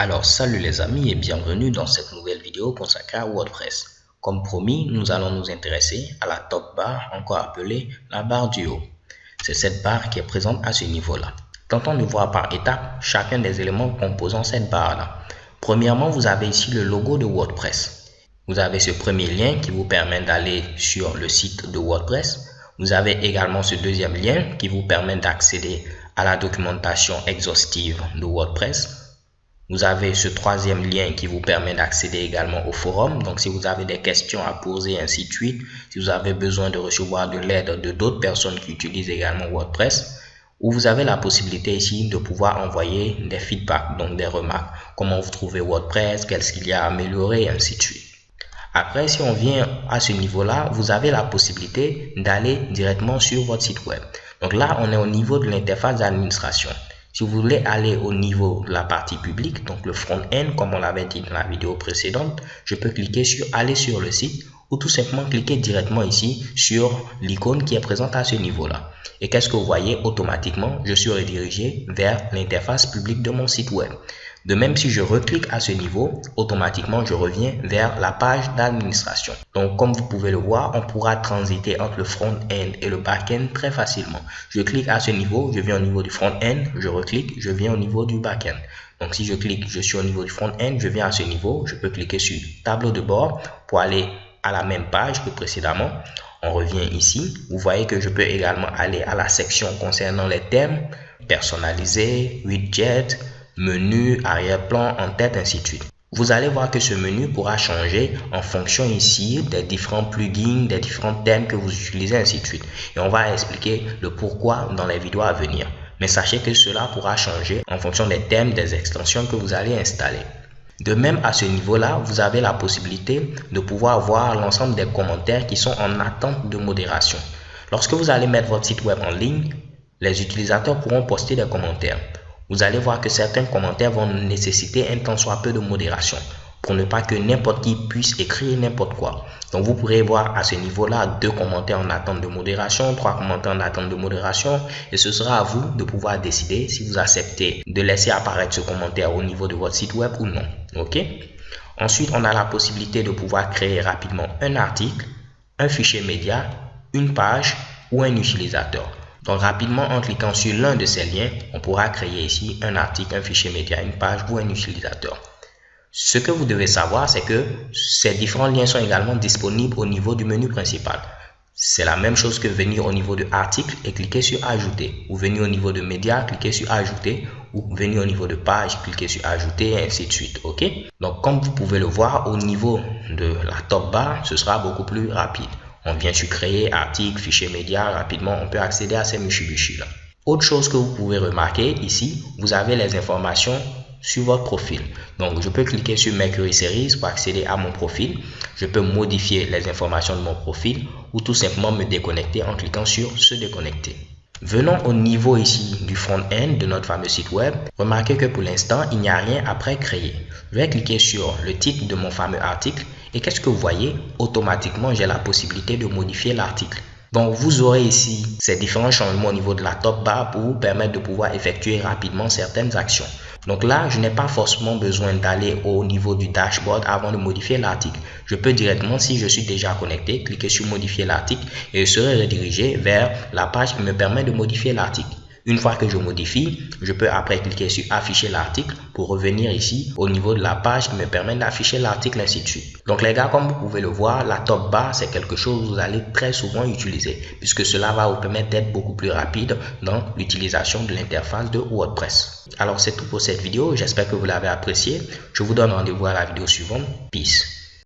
Alors salut les amis et bienvenue dans cette nouvelle vidéo consacrée à WordPress. Comme promis, nous allons nous intéresser à la top bar, encore appelée la barre du haut. C'est cette barre qui est présente à ce niveau-là. Tentons de voir par étapes chacun des éléments composant cette barre-là. Premièrement, vous avez ici le logo de WordPress. Vous avez ce premier lien qui vous permet d'aller sur le site de WordPress. Vous avez également ce deuxième lien qui vous permet d'accéder à la documentation exhaustive de WordPress. Vous avez ce troisième lien qui vous permet d'accéder également au forum. Donc, si vous avez des questions à poser, ainsi de suite, si vous avez besoin de recevoir de l'aide de d'autres personnes qui utilisent également WordPress, ou vous avez la possibilité ici de pouvoir envoyer des feedbacks, donc des remarques. Comment vous trouvez WordPress, qu'est-ce qu'il y a à améliorer, ainsi de suite. Après, si on vient à ce niveau-là, vous avez la possibilité d'aller directement sur votre site web. Donc là, on est au niveau de l'interface d'administration. Si vous voulez aller au niveau de la partie publique, donc le front-end, comme on l'avait dit dans la vidéo précédente, je peux cliquer sur aller sur le site ou tout simplement cliquer directement ici sur l'icône qui est présente à ce niveau-là. Et qu'est-ce que vous voyez? Automatiquement, je suis redirigé vers l'interface publique de mon site web. De même, si je reclique à ce niveau, automatiquement, je reviens vers la page d'administration. Donc, comme vous pouvez le voir, on pourra transiter entre le front-end et le back-end très facilement. Je clique à ce niveau, je viens au niveau du front-end, je reclique, je viens au niveau du back-end. Donc, si je clique, je suis au niveau du front-end, je viens à ce niveau, je peux cliquer sur tableau de bord pour aller à la même page que précédemment. On revient ici. Vous voyez que je peux également aller à la section concernant les thèmes, personnalisés, widgets, menu, arrière-plan, en tête, ainsi de suite. Vous allez voir que ce menu pourra changer en fonction ici des différents plugins, des différents thèmes que vous utilisez, ainsi de suite. Et on va expliquer le pourquoi dans les vidéos à venir. Mais sachez que cela pourra changer en fonction des thèmes, des extensions que vous allez installer. De même, à ce niveau-là, vous avez la possibilité de pouvoir voir l'ensemble des commentaires qui sont en attente de modération. Lorsque vous allez mettre votre site web en ligne, les utilisateurs pourront poster des commentaires. Vous allez voir que certains commentaires vont nécessiter un tant soit peu de modération pour ne pas que n'importe qui puisse écrire n'importe quoi. Donc, vous pourrez voir à ce niveau-là 2 commentaires en attente de modération, 3 commentaires en attente de modération et ce sera à vous de pouvoir décider si vous acceptez de laisser apparaître ce commentaire au niveau de votre site web ou non. OK? Ensuite, on a la possibilité de pouvoir créer rapidement un article, un fichier média, une page ou un utilisateur. Donc, rapidement, en cliquant sur l'un de ces liens, on pourra créer ici un article, un fichier média, une page ou un utilisateur. Ce que vous devez savoir, c'est que ces différents liens sont également disponibles au niveau du menu principal. C'est la même chose que venir au niveau de article et cliquer sur ajouter. Ou venir au niveau de média, cliquer sur ajouter. Ou venir au niveau de page, cliquer sur ajouter et ainsi de suite. OK? Donc, comme vous pouvez le voir, au niveau de la top bar, ce sera beaucoup plus rapide. On vient sur créer, article, fichier média, rapidement, on peut accéder à ces mushibushi-là. Autre chose que vous pouvez remarquer ici, vous avez les informations sur votre profil. Donc, je peux cliquer sur Mercury Series pour accéder à mon profil. Je peux modifier les informations de mon profil ou tout simplement me déconnecter en cliquant sur se déconnecter. Venons au niveau ici du front-end de notre fameux site web. Remarquez que pour l'instant, il n'y a rien après créer. Je vais cliquer sur le titre de mon fameux article et qu'est-ce que vous voyez? Automatiquement, j'ai la possibilité de modifier l'article. Donc, vous aurez ici ces différents changements au niveau de la top bar pour vous permettre de pouvoir effectuer rapidement certaines actions. Donc là, je n'ai pas forcément besoin d'aller au niveau du dashboard avant de modifier l'article. Je peux directement, si je suis déjà connecté, cliquer sur modifier l'article et je serai redirigé vers la page qui me permet de modifier l'article. Une fois que je modifie, je peux après cliquer sur afficher l'article pour revenir ici au niveau de la page qui me permet d'afficher l'article, ainsi de suite. Donc les gars, comme vous pouvez le voir, la top bar, c'est quelque chose que vous allez très souvent utiliser puisque cela va vous permettre d'être beaucoup plus rapide dans l'utilisation de l'interface de WordPress. Alors c'est tout pour cette vidéo, j'espère que vous l'avez apprécié. Je vous donne rendez-vous à la vidéo suivante. Peace.